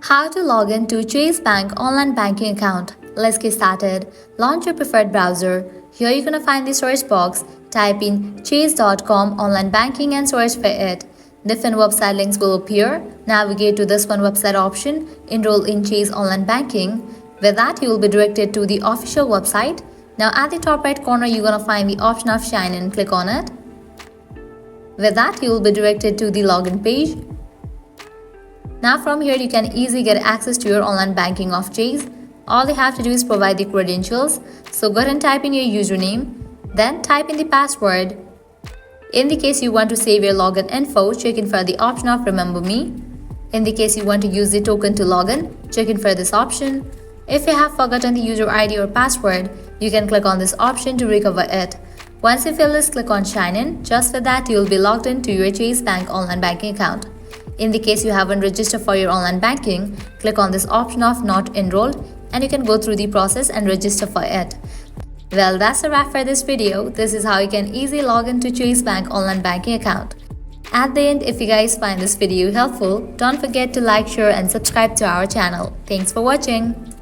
How to log in to Chase Bank online banking account. Let's get started. Launch your preferred browser. Here you're gonna find the search box. Type in chase.com online banking and search for it. Different website links will appear. Navigate to this one website option. Enroll in Chase online banking. With that, you will be directed to the official website. Now at the top right corner, you're gonna find the option of sign in. Click on it. With that, you will be directed to the login page. Now from here, you can easily get access to your online banking of Chase. All you have to do is provide the credentials. So go ahead and type in your username, then type in the password. In the case you want to save your login info, check in for the option of Remember Me. In the case you want to use the token to login, check in for this option. If you have forgotten the user ID or password, you can click on this option to recover it. Once you fill this, click on Sign In. Just for that, you will be logged into your Chase Bank online banking account. In the case you haven't registered for your online banking, click on this option of Not Enrolled and you can go through the process and register for it. Well, that's a wrap for this video. This is how you can easily log into Chase Bank online banking account. At the end, if you guys find this video helpful, don't forget to like, share and subscribe to our channel. Thanks for watching.